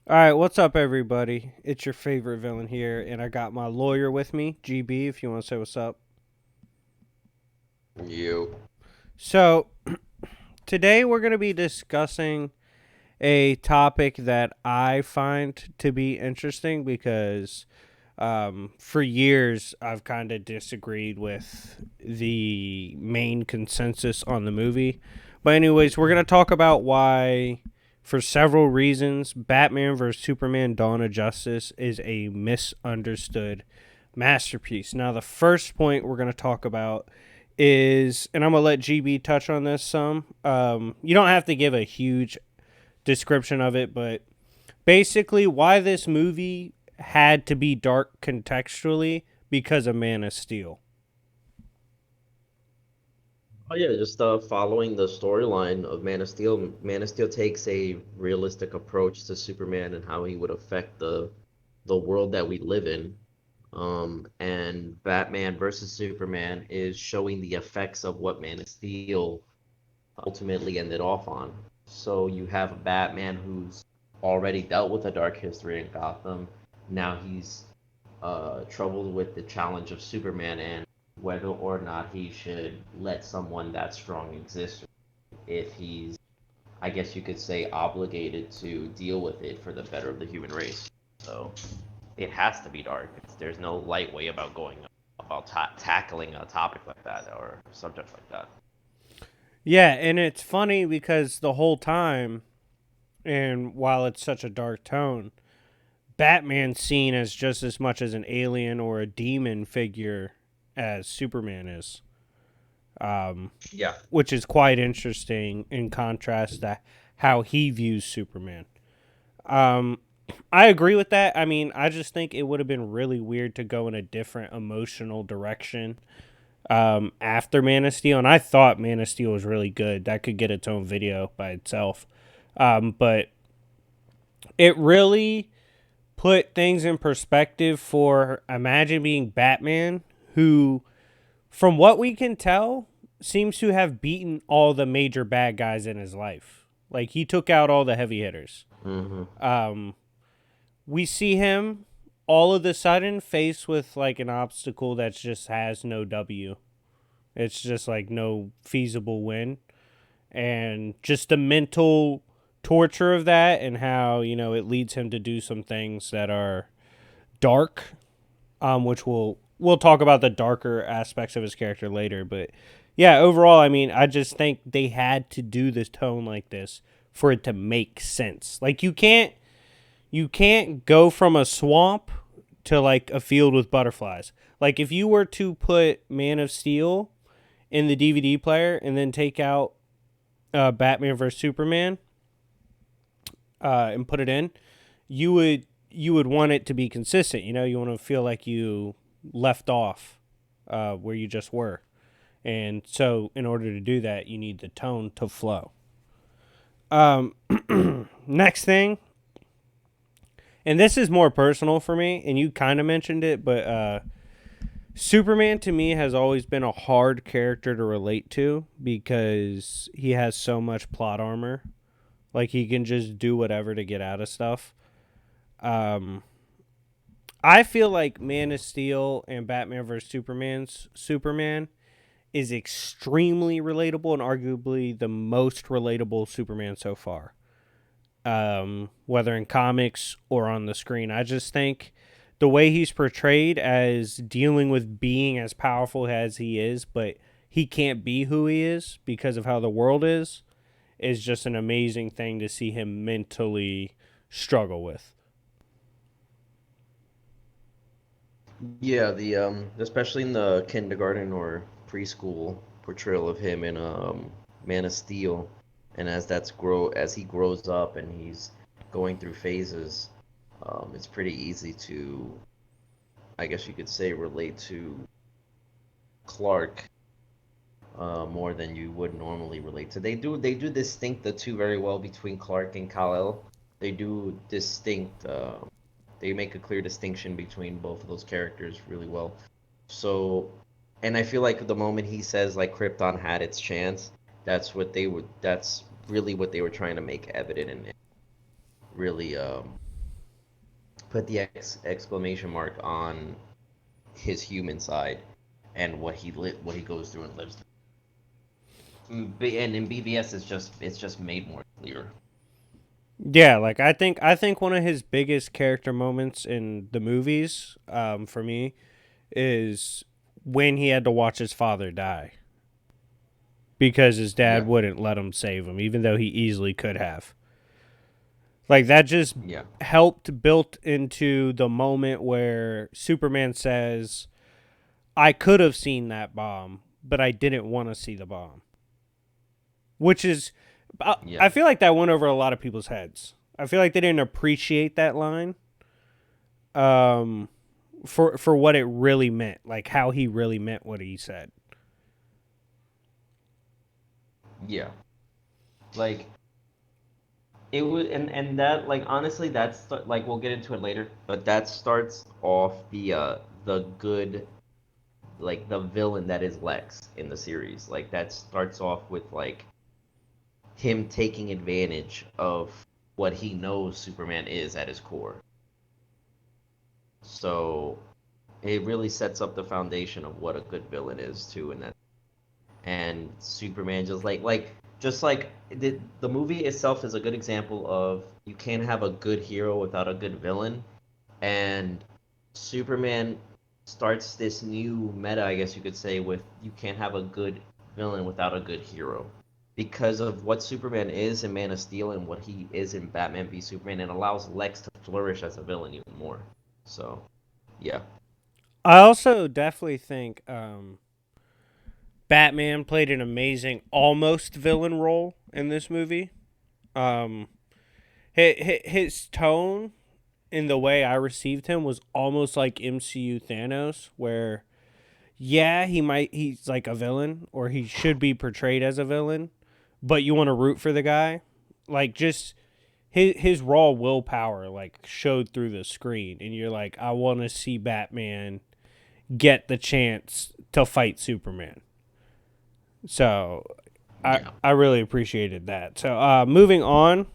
All right, what's up, everybody? It's your favorite villain here, and I got my lawyer with me, GB, if you want to say what's up. You. So, today we're going to be discussing a topic that I find to be interesting because for years I've kind of disagreed with the main consensus on the movie. But, anyways, we're going to talk about why, for several reasons, Batman vs. Superman Dawn of Justice is a misunderstood masterpiece. Now, the first point we're going to talk about is, and I'm going to let GB touch on this some. You don't have to give a huge description of it, but basically why this movie had to be dark contextually because of Man of Steel. Oh yeah, just following the storyline of Man of Steel. Man of Steel takes a realistic approach to Superman and how he would affect the world that we live in. And Batman versus Superman is showing the effects of what Man of Steel ultimately ended off on. So you have a Batman who's already dealt with a dark history in Gotham. Now he's troubled with the challenge of Superman and whether or not he should let someone that strong exist if he's, I guess you could say, obligated to deal with it for the better of the human race. So it has to be dark. There's no light way about going about tackling a topic like that or a subject like that. Yeah, and it's funny because the whole time, and while it's such a dark tone, Batman's seen as just as much as an alien or a demon figure as Superman is, Yeah. which is quite interesting in contrast to how he views Superman. Um, I agree with that. I mean, I just think it would have been really weird to go in a different emotional direction after Man of Steel, and I thought Man of Steel was really good. That could get its own video by itself, but it really put things in perspective for imagine being Batman, who, from what we can tell, seems to have beaten all the major bad guys in his life. Like he took out all the heavy hitters. Hmm. Um, we see him all of a sudden faced with like an obstacle that just has no W. It's just like no feasible win. And just the mental torture of that and how, it leads him to do some things that are dark, which we'll talk about the darker aspects of his character later. But yeah, overall, I mean, I just think they had to do this tone like this for it to make sense. Like you can't go from a swamp to like a field with butterflies. Like if you were to put Man of Steel in the DVD player and then take out Batman vs Superman and put it in, you would want it to be consistent. You want to feel like you left off where you just were, and so in order to do that, you need the tone to flow. Um, Next thing, and this is more personal for me, and you kind of mentioned it, but Superman to me has always been a hard character to relate to because he has so much plot armor. Like he can just do whatever to get out of stuff. Um, I feel like Man of Steel and Batman vs Superman's Superman is extremely relatable and arguably the most relatable Superman so far. Whether in comics or on the screen, I just think the way he's portrayed as dealing with being as powerful as he is, but he can't be who he is because of how the world is just an amazing thing to see him mentally struggle with. Yeah, the especially in the kindergarten or preschool portrayal of him in Man of Steel, and as he grows up and he's going through phases, it's pretty easy to, I guess you could say, relate to Clark more than you would normally relate to. They do distinct the two very well between Clark and Kal-El. They do distinct. They make a clear distinction between both of those characters really well. So, and I feel like the moment he says like Krypton had its chance, that's what they would. That's really what they were trying to make evident and really put the exclamation mark on his human side and what he goes through and lives through. And in BVS, it's just made more clear. Yeah, like I think one of his biggest character moments in the movies, for me, is when he had to watch his father die because his dad Yeah, wouldn't let him save him, even though he easily could have. Like that just yeah, helped built into the moment where Superman says, "I could have seen that bomb, but I didn't want to see the bomb." Which is, I yeah, feel like that went over a lot of people's heads. I feel like they didn't appreciate that line, um, for what it really meant, like how he really meant what he said. yeah. Like it was, and that like honestly, like we'll get into it later, but that starts off the good like the villain that is Lex in the series. Like that starts off with like him taking advantage of what he knows Superman is at his core. So it really sets up the foundation of what a good villain is too, and that and Superman just like the movie itself is a good example of you can't have a good hero without a good villain, and Superman starts this new meta, I guess you could say, with you can't have a good villain without a good hero. Because of what Superman is in Man of Steel and what he is in Batman v Superman, it allows Lex to flourish as a villain even more. So, yeah. I also definitely think Batman played an amazing almost villain role in this movie. Um, his tone in the way I received him was almost like MCU Thanos, where yeah, he's like a villain or he should be portrayed as a villain, but you want to root for the guy. Like just his raw willpower like showed through the screen and you're like I want to see Batman get the chance to fight Superman. So Yeah. I really appreciated that. So moving on,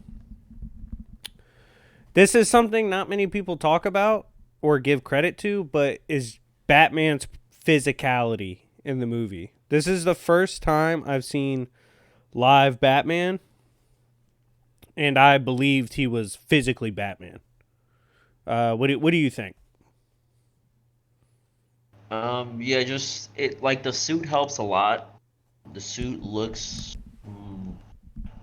this is something not many people talk about or give credit to, but is Batman's physicality in the movie. This is the first time I've seen live Batman, and I believed he was physically Batman. What do you think? Yeah, just it like the suit helps a lot. The suit looks,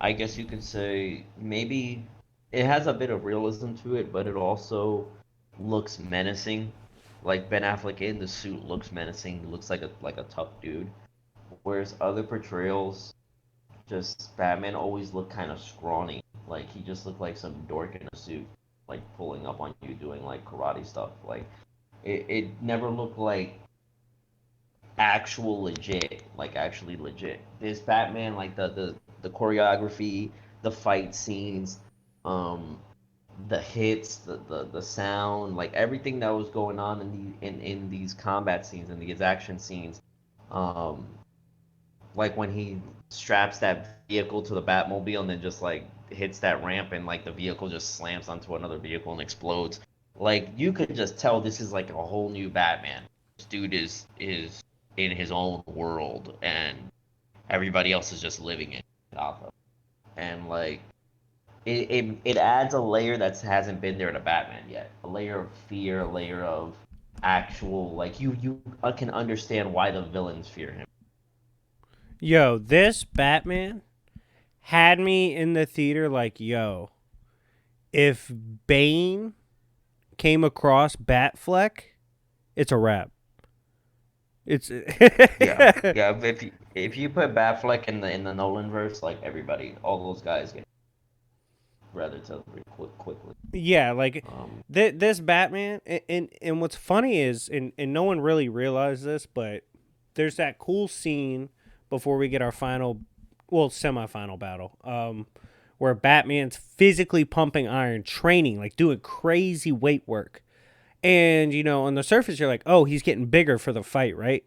I guess you could say, maybe it has a bit of realism to it, but it also looks menacing. Like Ben Affleck in the suit looks menacing. He looks like a tough dude. Whereas other portrayals, just Batman always looked kind of scrawny. Like he just looked like some dork in a suit, like pulling up on you doing like karate stuff. Like it never looked like actual legit, like actually legit. This Batman, like the choreography, the fight scenes, um, the hits, the sound, like everything that was going on in these combat scenes and these action scenes, um, like when he straps that vehicle to the Batmobile and then just like hits that ramp and like the vehicle just slams onto another vehicle and explodes. Like you could just tell this is like a whole new Batman. This dude is in his own world and everybody else is just living in Gotham. And like it adds a layer that hasn't been there to Batman yet. A layer of fear, a layer of actual like you can understand why the villains fear him. Yo, this Batman had me in the theater like, yo, if Bane came across Batfleck, it's a wrap. It's Yeah, yeah. If you put Batfleck in the Nolan verse, like everybody, all those guys get rather tell pretty quickly. yeah, like Um, this Batman, and what's funny is, and no one really realized this, but there's that cool scene before we get our final, well, semi-final battle, where Batman's physically pumping iron, training, like doing crazy weight work, and on the surface you're like, oh, he's getting bigger for the fight, right?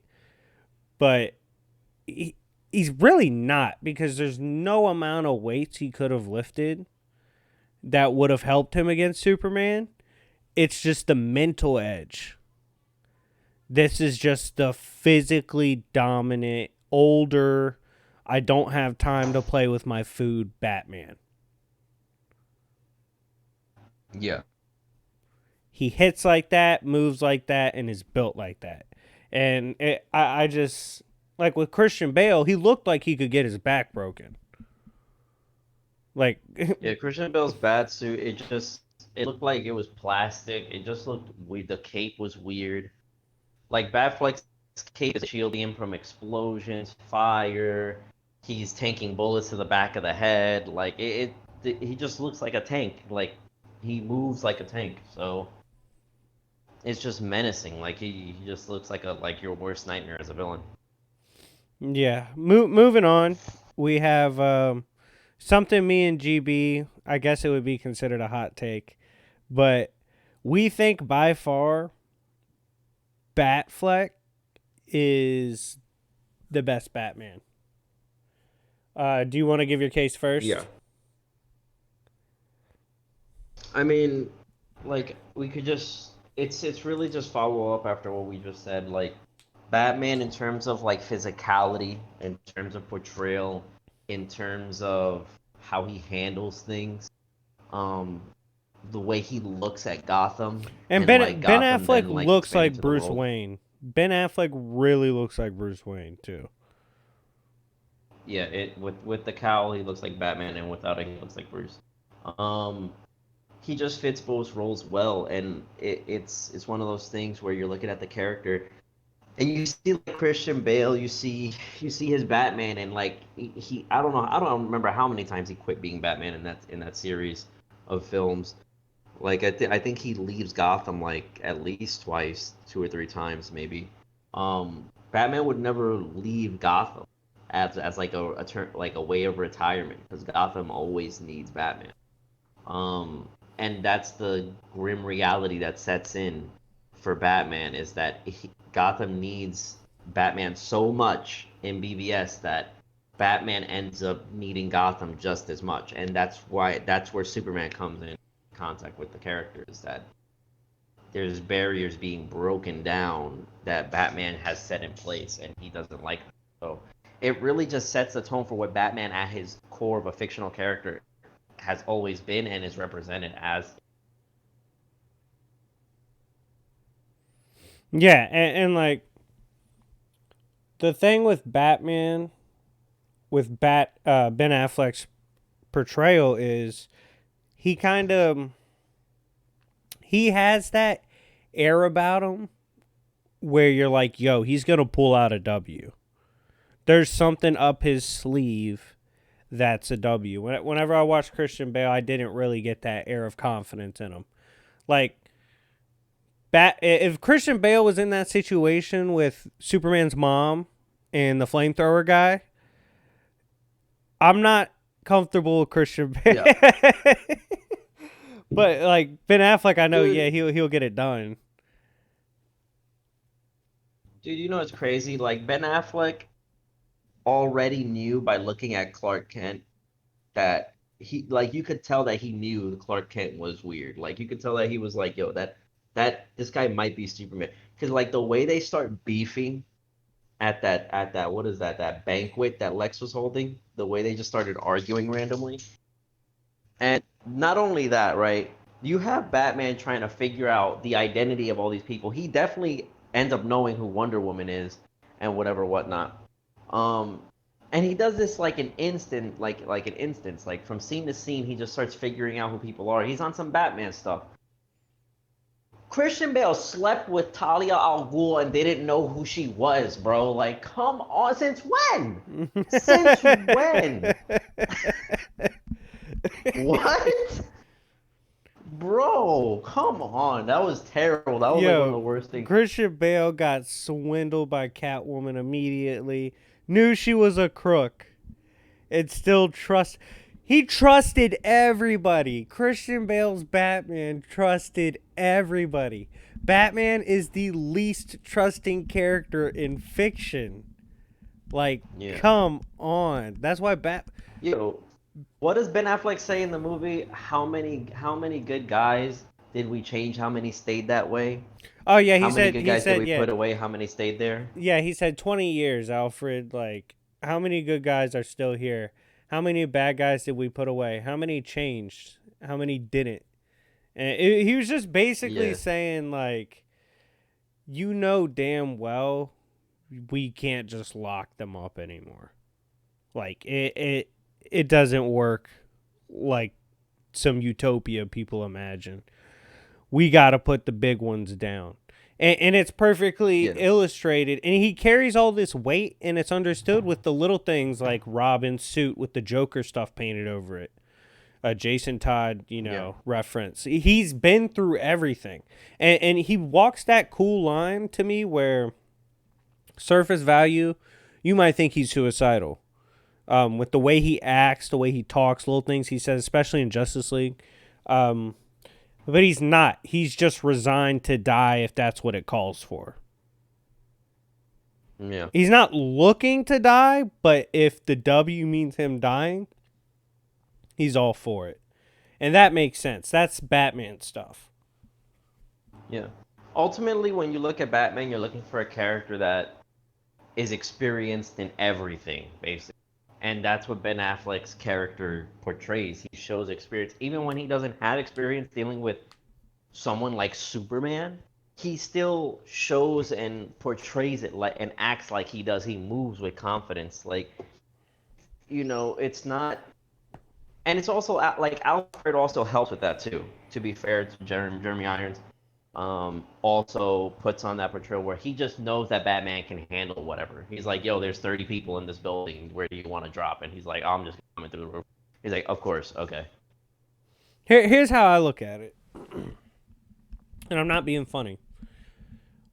But he, he's really not because there's no amount of weights he could have lifted that would have helped him against Superman It's just the mental edge. This is just the physically dominant, older, I don't have time to play with my food Batman. Yeah. He hits like that, moves like that, and is built like that. And I just, like with Christian Bale, he looked like he could get his back broken. Like, Yeah, Christian Bale's bat suit, it looked like it was plastic. It just looked weird. The cape was weird. Like Batfleck's cape is shielding him from explosions, fire. He's tanking bullets to the back of the head. Like he just looks like a tank. Like he moves like a tank. So it's just menacing. Like he just looks like your worst nightmare as a villain. yeah. Moving on, we have something me and GB, I guess it would be considered a hot take, but we think by far Batfleck is the best Batman. Do you want to give your case Yeah. first? I mean, like we could just it's really just follow up after what we just said. Like Batman in terms of like physicality, in terms of portrayal, in terms of how he handles things, um, the way he looks at Gotham And and like Ben Gotham Affleck then like looks expanding like to the Bruce world. Wayne. Ben Affleck really looks like Bruce Wayne too. Yeah, it with the cowl he looks like Batman and without it he looks like Bruce. Um, he just fits both roles well, and it's one of those things where you're looking at the character and you see like Christian Bale, you see his Batman, and like I don't remember how many times he quit being Batman in that series of films. Like I think he leaves Gotham like at least twice, two or three times maybe. Batman would never leave Gotham as like a turn like a way of retirement because Gotham always needs Batman. Um, and that's the grim reality that sets in for Batman is that Gotham needs Batman so much in BVS that Batman ends up needing Gotham just as much, and that's where Superman comes in contact with the characters that there's barriers being broken down that Batman has set in place, and he doesn't like them. So it really just sets the tone for what Batman at his core of a fictional character has always been and is represented as. Yeah, and like the thing with Batman, with Ben Affleck's portrayal is he kind of he has that air about him where you're like, yo, he's gonna pull out a W. There's something up his sleeve that's a W. Whenever I watched Christian Bale, I didn't really get that air of confidence in him. Like, if Christian Bale was in that situation with Superman's mom and the flamethrower guy, I'm not comfortable with Christian Bale. Yeah. But like Ben Affleck, I know, yeah, Dude, he'll get it done. you know what's crazy? Like Ben Affleck already knew by looking at Clark Kent that he like you could tell that he knew Clark Kent was weird. Like you could tell that he was like, yo, that this guy might be Superman. Because like the way they start beefing at that what is that banquet that Lex was holding, the way they just started arguing randomly. And not only that, right? You have Batman trying to figure out the identity of all these people. He definitely ends up knowing who Wonder Woman is and whatever whatnot. Um, and he does this like an instant, like an instance, like from scene to scene, he just starts figuring out who people are. He's on some Batman stuff. Christian Bale slept with Talia al Ghul and didn't know who she was, bro. Like, come on, since when? Since when? What? Bro, come on. That was terrible. That was like one of the Yo, worst things. Christian Bale got swindled by Catwoman immediately. Knew she was a crook. And still he trusted everybody. Christian Bale's Batman trusted everybody. Batman is the least trusting character in fiction. Like, Yeah. come on. That's why Yo, what does Ben Affleck say in the movie? How many good guys Did we change how many stayed that way? Oh yeah, How many good he guys did said we yeah. put away? How many stayed there? Yeah, he said 20 years, Alfred. Like, how many good guys are still here? How many bad guys did we put away? How many changed? How many didn't? And he was just basically Yeah, saying, like, you know damn well we can't just lock them up anymore. Like, it doesn't work like some utopia people imagine. We got to put the big ones down. And it's perfectly yeah, illustrated. And he carries all this weight, and it's understood with the little things like Robin's suit with the Joker stuff painted over it. Jason Todd, yeah, reference. He's been through everything. And he walks that cool line to me where surface value, you might think he's suicidal. With the way he acts, the way he talks, little things he says, especially in Justice League. But he's not. He's just resigned to die if that's what it calls for. yeah. He's not looking to die, but if the W means him dying, he's all for it. And that makes sense. That's Batman stuff. Yeah. Ultimately, when you look at Batman, you're looking for a character that is experienced in everything, basically. And that's what Ben Affleck's character portrays. He shows experience. Even when he doesn't have experience dealing with someone like Superman, he still shows and portrays it like and acts like he does. He moves with confidence. Like, it's not, and it's also like Alfred also helps with that too. To be fair to Jeremy Irons, also puts on that portrayal where he just knows that Batman can handle whatever. He's like, "Yo, there's 30 people in this building. Where do you want to drop?" And he's like, "Oh, I'm just coming through the roof." He's like, "Of course, okay." Here's how I look at it. And I'm not being funny.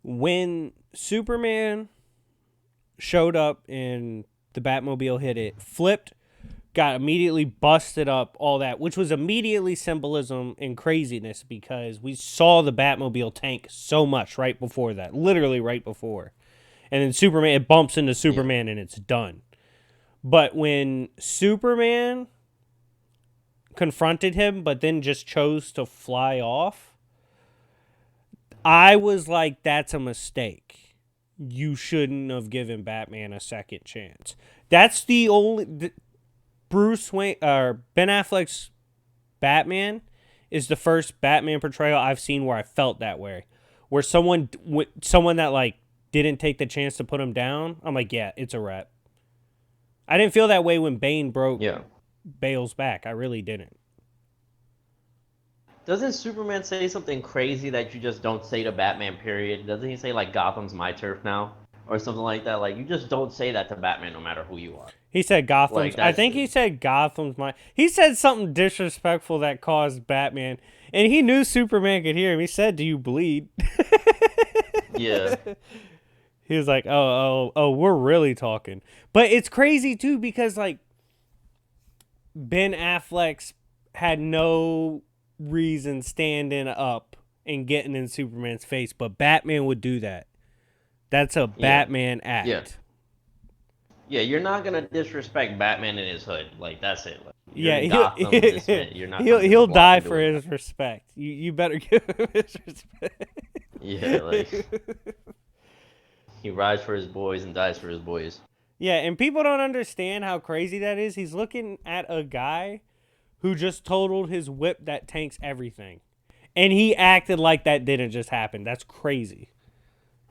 When Superman showed up and the Batmobile hit it, flipped, got immediately busted up, all that, which was immediately symbolism and craziness because we saw the Batmobile tank so much right before that, literally right before. And then Superman, it bumps into Yeah, Superman and it's done. But when Superman confronted him, but then just chose to fly off, I was like, that's a mistake. You shouldn't have given Batman a second chance. That's the only. Bruce Wayne or Ben Affleck's Batman is the first Batman portrayal I've seen where I felt that way, where someone that like didn't take the chance to put him down. I'm like, yeah, it's a wrap. I didn't feel that way when Bane broke yeah. Bale's back. I really didn't. Doesn't Superman say something crazy that you just don't say to Batman, period? Doesn't he say, like, Gotham's my turf now? Or something like that? Like, you just don't say that to Batman no matter who you are. He said Gotham's. Like, I that's. think he said Gotham's my. He said something disrespectful that caused Batman, and he knew Superman could hear him. He said, "Do you bleed?" Yeah. He was like, oh, we're really talking. But it's crazy too because like Ben Affleck's had no reason standing up and getting in Superman's face, but Batman would do that. That's a Yeah. Batman Yeah. act. Yeah, you're not gonna disrespect Batman in his hood. Like, that's it. Like, you're Yeah, in Gotham, this man, you're not he'll coming to the he'll block die and for doing that. his respect. You better give him his respect. Yeah, like, he rides for his boys and dies for his boys. Yeah, and people don't understand how crazy that is. He's looking at a guy who just totaled his whip that tanks everything. And he acted like that didn't just happen. That's crazy.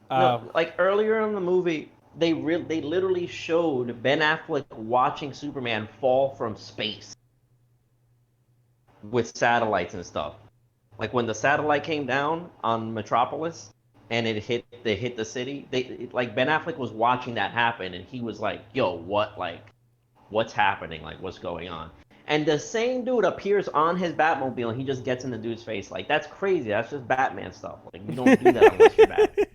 No, like earlier in the movie, they literally showed Ben Affleck watching Superman fall from space with satellites and stuff. Like when the satellite came down on Metropolis and they hit the city. Like Ben Affleck was watching that happen, and he was like, "Yo, what? Like, what's happening? Like, what's going on?" And the same dude appears on his Batmobile, and he just gets in the dude's face. Like, that's crazy. That's just Batman stuff. Like, you don't do that unless you're Batman.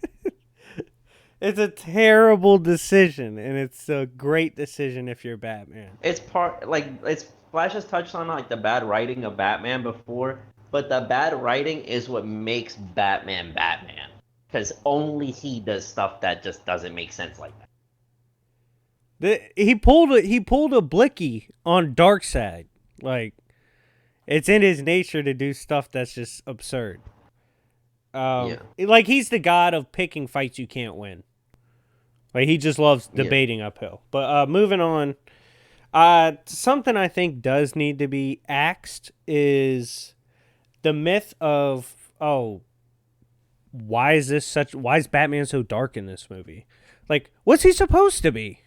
It's a terrible decision, and it's a great decision if you're Batman. It's part like it's Flash has touched on like the bad writing of Batman before, but the bad writing is what makes Batman Batman. Because only he does stuff that just doesn't make sense like that. He pulled a Blicky on Darkseid. Like It's in his nature to do stuff that's just absurd. Yeah, Like he's the god of picking fights you can't win. Like he just loves yeah. debating uphill. But moving on, something I think does need to be axed is the myth of, oh, why is Batman so dark in this movie? Like, what's he supposed to be?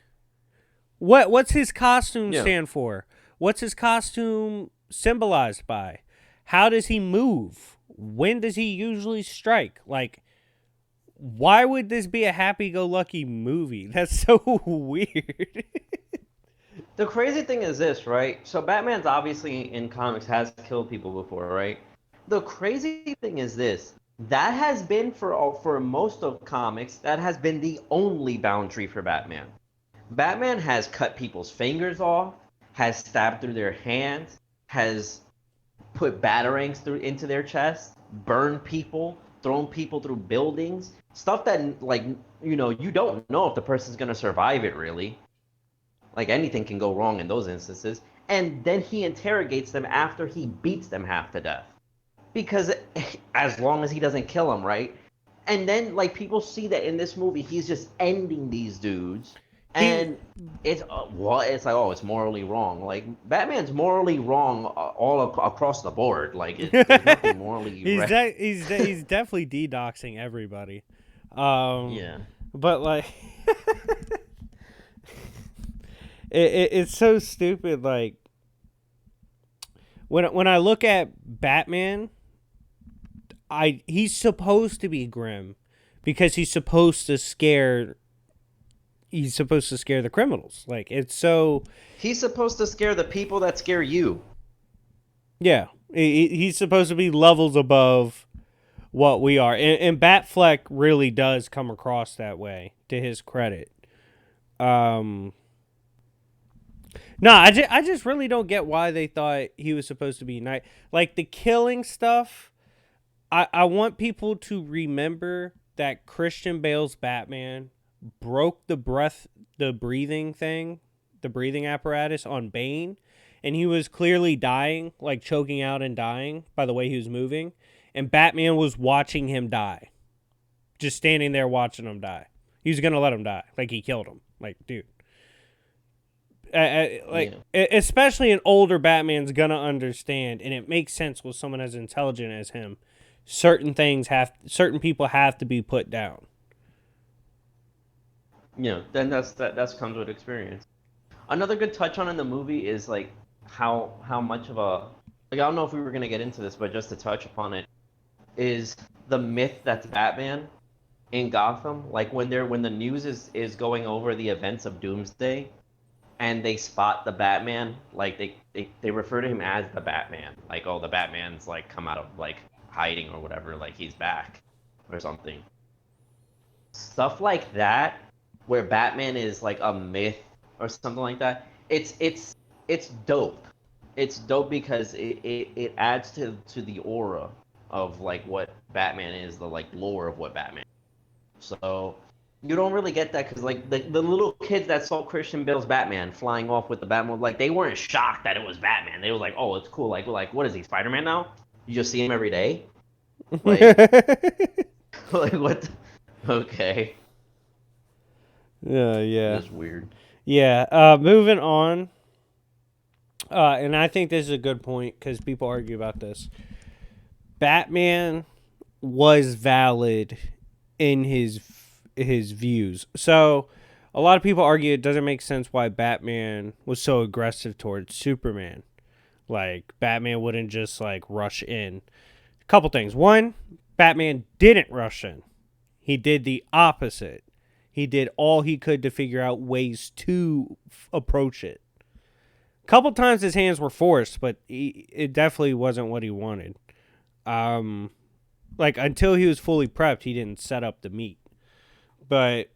What's his costume Yeah. stand for? What's his costume symbolized by? How does he move? When does he usually strike? Like, why would this be a happy-go-lucky movie? That's so weird. The crazy thing is this, right? So Batman's obviously in comics has killed people before, right? The crazy thing is this. That has been for most of comics, that has been the only boundary for Batman. Batman has cut people's fingers off, has stabbed through their hands, has put batarangs through into their chest, burned people, thrown people through buildings, stuff that like you don't know if the person's gonna survive it really. Like anything can go wrong in those instances. And then he interrogates them after he beats them half to death. Because as long as he doesn't kill them, right? And then like people see that in this movie, he's just ending these dudes, he and it's like, oh, it's morally wrong. Like Batman's morally wrong across the board. Like there's nothing morally right. he's definitely de-doxing everybody. Um, Yeah. but like, it's so stupid. Like when I look at Batman, he's supposed to be grim because he's supposed to scare the criminals. Like it's so He's supposed to scare the people that scare you. yeah. He's supposed to be levels above what we are, and Batfleck really does come across that way to his credit. Um, no, I just really don't get why they thought he was supposed to be nice. Like the killing stuff, I want people to remember that Christian Bale's Batman broke the breathing thing, the breathing apparatus on Bane, and he was clearly dying, like choking out and dying by the way he was moving, and Batman was watching him die, just standing there watching him die. He was gonna let him die, like he killed him, like dude. Like Yeah. especially an older Batman's gonna understand, and it makes sense with someone as intelligent as him. Certain people have to be put down. Then that's comes with experience. Another good touch on in the movie is like how much of a like I don't know if we were gonna get into this, but just to touch upon it is the myth that's Batman in Gotham. Like when the news is going over the events of Doomsday and they spot the Batman, like they refer to him as the Batman. Like, oh, the Batman's like come out of like hiding or whatever, like he's back or something. Stuff like that where Batman is like a myth or something like that. It's dope. It's dope because it adds to the aura of like what Batman is, the like lore of what Batman is. So you don't really get that because like the little kids that saw Christian Bale's Batman flying off with the Batmobile, like they weren't shocked that it was Batman. They were like, oh, it's cool. Like what is he, Spider-Man now? You just see him every day? Like like what? Okay, Yeah. just weird. Yeah. Moving on. And I think this is a good point because people argue about this. Batman was valid in his views. So a lot of people argue it doesn't make sense why Batman was so aggressive towards Superman. Like Batman wouldn't just like rush in. A couple things. One, Batman didn't rush in. He did the opposite. He did all he could to figure out ways to approach it. A couple times his hands were forced, but it definitely wasn't what he wanted. Um, like until he was fully prepped, he didn't set up the meet. But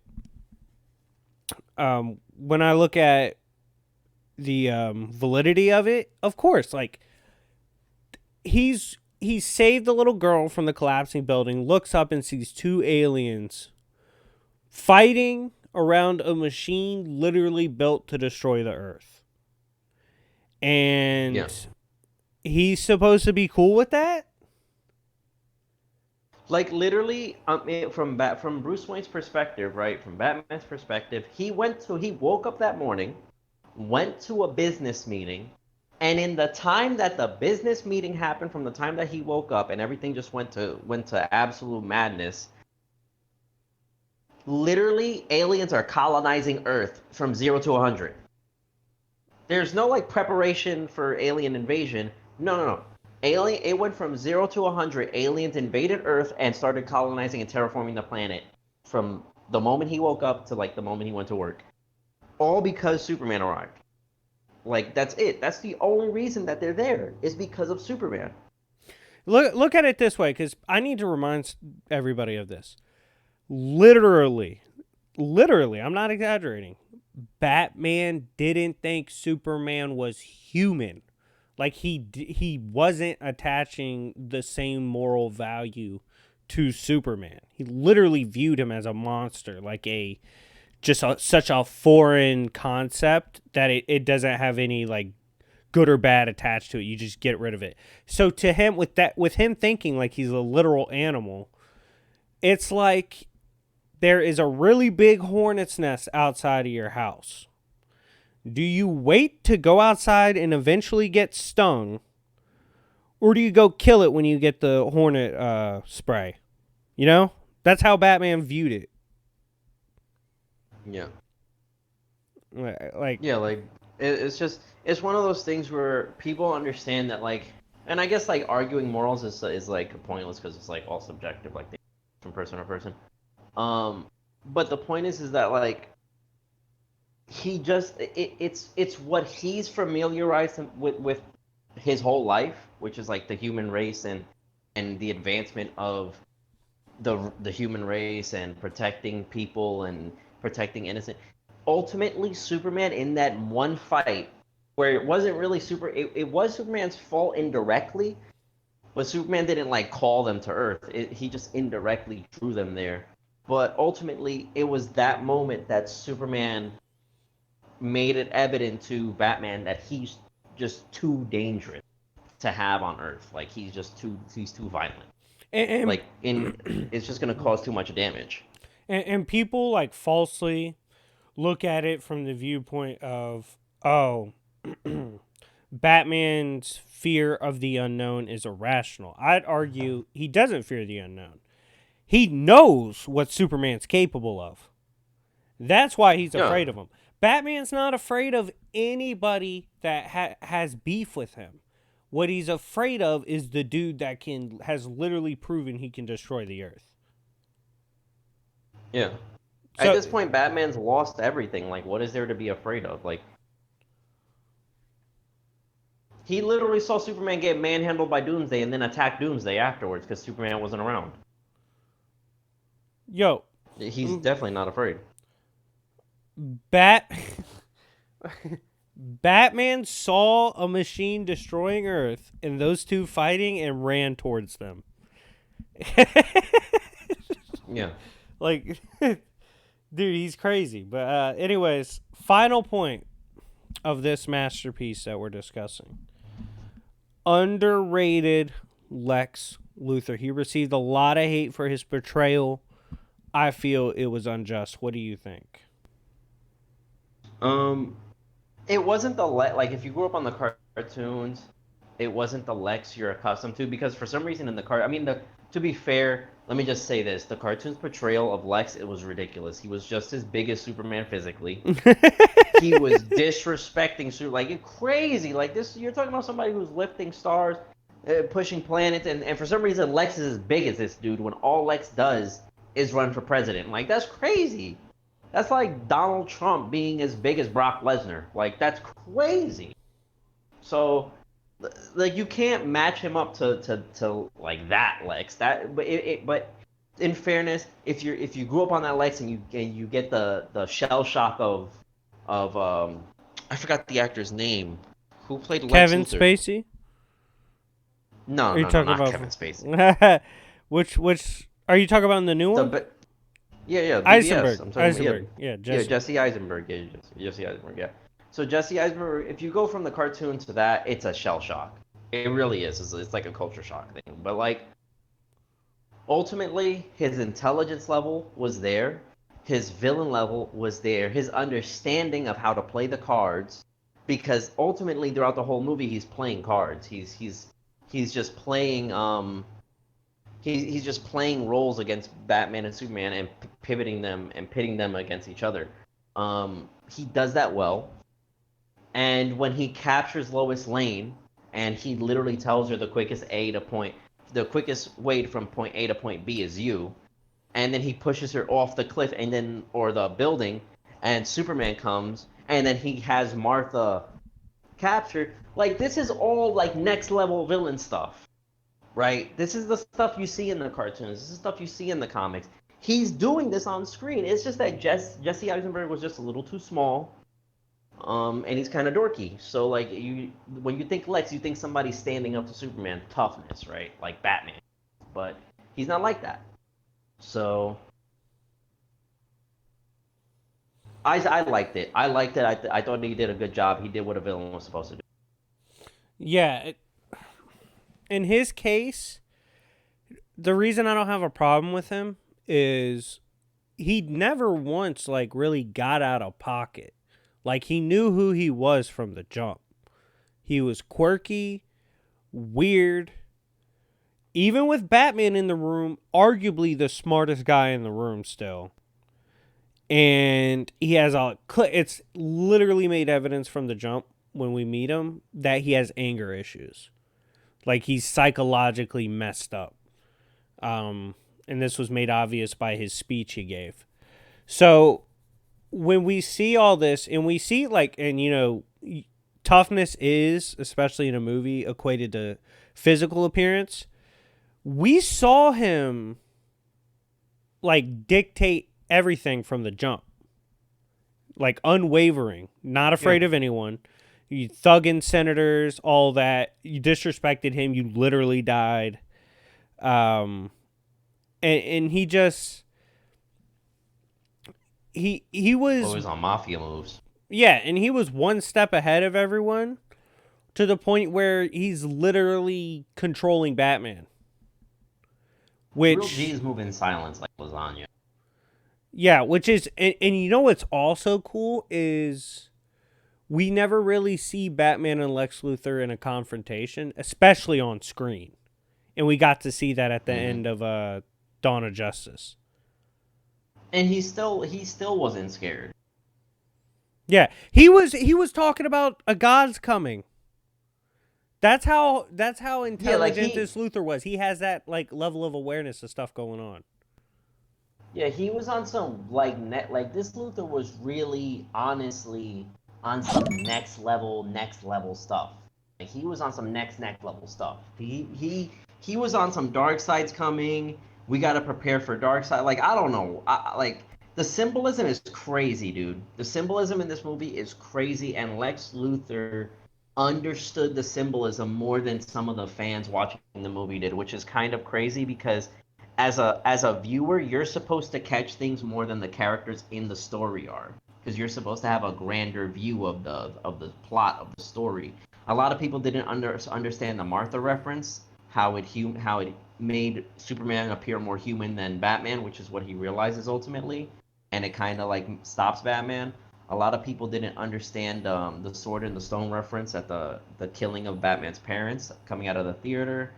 when I look at the validity of it, of course, like he saved the little girl from the collapsing building, looks up and sees two aliens fighting around a machine literally built to destroy the Earth. Yeah. And he's supposed to be cool with that? Like literally, from Bruce Wayne's perspective, right? From Batman's perspective, he woke up that morning, went to a business meeting, and in the time that the business meeting happened, from the time that he woke up and everything just went to absolute madness, literally aliens are colonizing Earth from 0 to 100. There's no like preparation for alien invasion. No, no, no. Alien. It went from 0 to 100. Aliens invaded Earth and started colonizing and terraforming the planet from the moment he woke up to like the moment he went to work. All because Superman arrived. Like that's it. That's the only reason that they're there is because of Superman. Look at it this way, because I need to remind everybody of this. Literally, literally, I'm not exaggerating. Batman didn't think Superman was human. Like he wasn't attaching the same moral value to Superman. He literally viewed him as a monster, like such a foreign concept that it doesn't have any like good or bad attached to it. You just get rid of it. So to him, with him thinking like he's a literal animal, it's like there is a really big hornet's nest outside of your house. Do you wait to go outside and eventually get stung, or do you go kill it when you get the hornet spray? You know, that's how Batman viewed it. Yeah. Like, Yeah, like it's one of those things where people understand that like, and I guess like arguing morals is like pointless because it's like all subjective, like from person to person. Um, but the point is that like it's what he's familiarized with his whole life, which is like the human race and the advancement of the human race and protecting people and protecting innocent. Ultimately, Superman in that one fight where it wasn't really it was Superman's fault indirectly, but Superman didn't like call them to Earth. He just indirectly drew them there. But ultimately, it was that moment that Superman made it evident to Batman that he's just too dangerous to have on Earth. Like he's too violent. and Like in it's just gonna cause too much damage. and people like falsely look at it from the viewpoint of, oh, Batman's fear of the unknown is irrational. I'd argue he doesn't fear the unknown. He knows what Superman's capable of. That's why he's Yeah, afraid of him. Batman's not afraid of anybody that has beef with him. What he's afraid of is the dude that has literally proven he can destroy the Earth. yeah. At So, this point, Batman's lost everything. Like, what is there to be afraid of? Like, he literally saw Superman get manhandled by Doomsday and then attack Doomsday afterwards because Superman wasn't around. yo, He's definitely not afraid. Bat Batman saw a machine destroying Earth and those two fighting and ran towards them. Yeah. Like, dude, he's crazy. But anyways, final point of this masterpiece that we're discussing. Underrated Lex Luthor. He received a lot of hate for his portrayal. I feel it was unjust. What do you think? Um, it wasn't like if you grew up on the cartoons, it wasn't the Lex you're accustomed to because for some reason in the I mean the to be fair, let me just say this: the cartoon's portrayal of Lex it was ridiculous. He was just as big as Superman physically. He was disrespecting Super like crazy. Like this, you're talking about somebody who's lifting stars, pushing planets, and for some reason Lex is as big as this dude when all Lex does is run for president. Like that's crazy. That's like Donald Trump being as big as Brock Lesnar. Like that's crazy. So like you can't match him up to like that Lex. That but in fairness, if you grew up on that Lex and you get the shell shock of I forgot the actor's name who played Lex Kevin Luthor. Spacey? No, Are you no, no, talking not about Kevin Spacey. which are you talking about in the new The one? but yeah, yeah, BBS. Eisenberg. I'm talking about yeah, Eisenberg. Yeah, yeah, Jesse. Jesse Eisenberg. Yeah, Jesse Eisenberg. Yeah. So Jesse Eisenberg, if you go from the cartoon to that, it's a shell shock. It really is. It's like a culture shock thing. But like ultimately, his intelligence level was there, his villain level was there, his understanding of how to play the cards, because ultimately throughout the whole movie he's playing cards. He's just playing he's just playing roles against Batman and Superman and pivoting them and pitting them against each other. He does that well. And when he captures Lois Lane and he literally tells her the quickest way from point A to point B is you, and then he pushes her off the cliff and then or the building, and Superman comes and then he has Martha captured. Like this is all like next level villain stuff, right? This is the stuff you see in the cartoons. This is stuff you see in the comics. He's doing this on screen. It's just that Jesse Eisenberg was just a little too small, and he's kind of dorky. So like when you think Lex, you think somebody standing up to Superman, toughness, right? Like Batman, but he's not like that. So I liked it. I liked it. I thought he did a good job. He did what a villain was supposed to do. Yeah, in his case, the reason I don't have a problem with him is he never once like really got out of pocket. Like he knew who he was from the jump. He was quirky, weird. Even with Batman in the room, arguably the smartest guy in the room still. And he has it's literally made evidence from the jump when we meet him that he has anger issues. Like he's psychologically messed up. And this was made obvious by his speech he gave. So when we see all this and we see like, and you know, toughness is, especially in a movie, equated to physical appearance. We saw him like dictate everything from the jump, like unwavering, not Yeah. afraid of anyone. You thugging senators, all that. You disrespected him. You literally died. Um, and he just he was Always on mafia moves. yeah, and he was one step ahead of everyone to the point where he's literally controlling Batman. Real Which G's move in silence like lasagna. yeah, which is and you know what's also cool is we never really see Batman and Lex Luthor in a confrontation, especially on screen. And we got to see that at the Hmm. end of Dawn of Justice. And he still wasn't scared. Yeah, he was talking about a god's coming. That's how Yeah, like intelligent he this Luthor was. He has that like level of awareness of stuff going on. yeah, he was on some like net like this Luther was really honestly on some next level stuff. Like he was on some next level stuff. He was on some dark sides coming. We got to prepare for dark side. Like I don't know. Like the symbolism is crazy, dude. The symbolism in this movie is crazy, and Lex Luthor understood the symbolism more than some of the fans watching the movie did, which is kind of crazy because as a viewer, you're supposed to catch things more than the characters in the story are, because you're supposed to have a grander view of the plot of the story. A lot of people didn't understand the Martha reference, how it made Superman appear more human than Batman, which is what he realizes ultimately, and it kind of like stops Batman. A lot of people didn't understand the Sword in the Stone reference at the killing of Batman's parents coming out of the theater.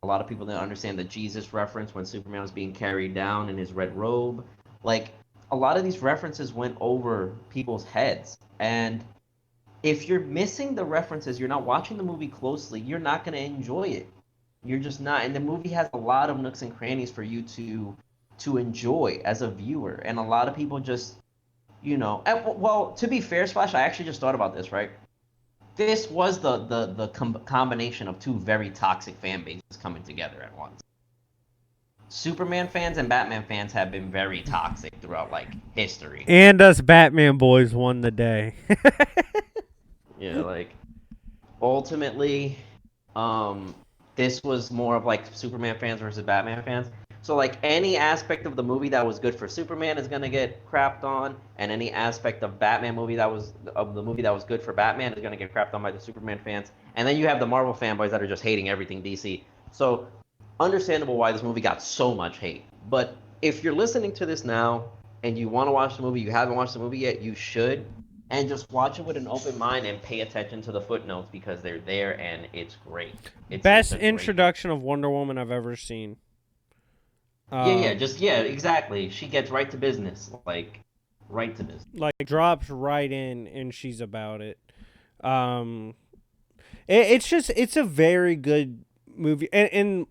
A lot of people didn't understand the Jesus reference when Superman was being carried down in his red robe. Like a lot of these references went over people's heads, and if you're missing the references, you're not watching the movie closely, you're not going to enjoy it. You're just not. And the movie has a lot of nooks and crannies for you to enjoy as a viewer, and a lot of people just well, to be fair, Splash, I actually just thought about this, right? This was the combination of two very toxic fan bases coming together at once. Superman fans and Batman fans have been very toxic throughout like history. And us Batman boys won the day. Yeah, like ultimately, um, this was more of like Superman fans versus Batman fans. So like any aspect of the movie that was good for Superman is gonna get crapped on, and any aspect of the movie that was good for Batman is gonna get crapped on by the Superman fans. And then you have the Marvel fanboys that are just hating everything DC. So understandable why this movie got so much hate. But if you're listening to this now and you want to watch the movie, you haven't watched the movie yet, you should. And just watch it with an open mind and pay attention to the footnotes because they're there and it's great. It's Best a great movie. introduction of Wonder Woman I've ever seen. Um, Yeah, exactly. She gets right to business, like right to business. like drops right in, and she's about it. Um, it's just it's a very good movie. And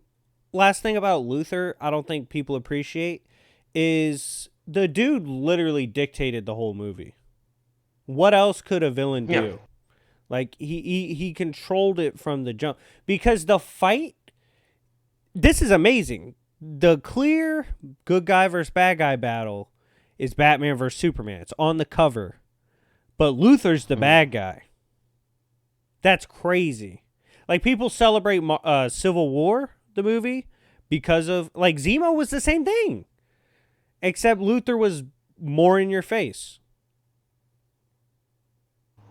last thing about Luther, I don't think people appreciate is the dude literally dictated the whole movie. What else could a villain Yeah, do? Like he controlled it from the jump because the fight. This is amazing. The clear good guy versus bad guy battle is Batman versus Superman. It's on the cover, but Luther's the mm, bad guy. That's crazy. Like people celebrate Civil War, the movie, because of like Zemo was the same thing, except Luther was more in your face.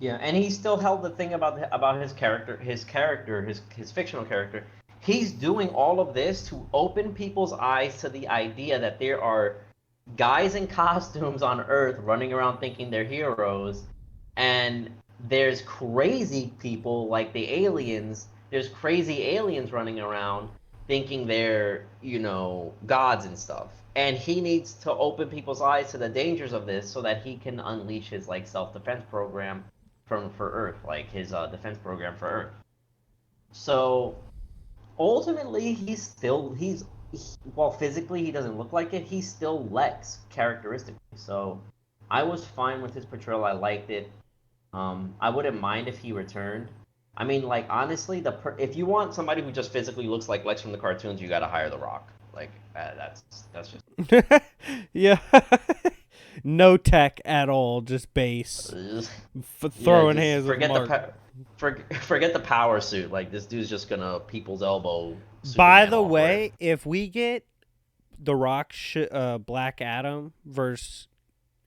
yeah. And he still held the thing about his fictional character. He's doing all of this to open people's eyes to the idea that there are guys in costumes on Earth running around thinking they're heroes, and there's crazy people like the aliens. There's crazy aliens running around thinking they're, gods and stuff. And he needs to open people's eyes to the dangers of this so that he can unleash his like self-defense program for Earth, like his defense program for Earth. So ultimately, while physically he doesn't look like it, he's still Lex characteristically. So I was fine with his portrayal. I liked it. I wouldn't mind if he returned. I mean, like honestly, if you want somebody who just physically looks like Lex from the cartoons, you got to hire The Rock. Like that's just Yeah. No tech at all, just base. yeah. Throwing Just hands with Mark. forget the power suit. Like this dude's just gonna people's elbow By Superman the off right. way, if we get The Rock, Black Adam versus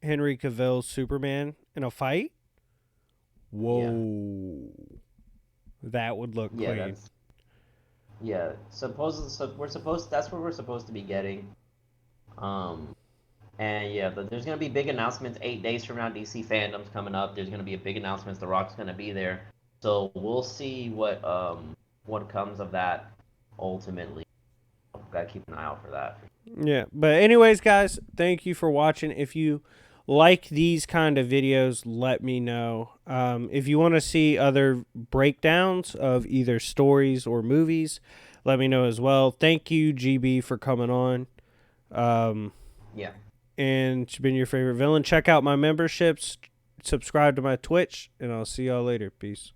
Henry Cavill's Superman in a fight, Yeah, whoa, that would look yeah. clean. So we're supposed. That's what we're supposed to be getting. Um, and yeah, but there's gonna be big announcements 8 days from now. DC fandom's coming up. There's gonna be a big announcement. The Rock's gonna be there. So we'll see what comes of that ultimately. Gotta keep an eye out for that. Yeah, but anyways, guys, thank you for watching. If you like these kind of videos, let me know. If you want to see other breakdowns of either stories or movies, let me know as well. Thank you, GB, for coming on. Um, Yeah. and it's been your favorite villain. Check out my memberships, subscribe to my Twitch, and I'll see y'all later. Peace.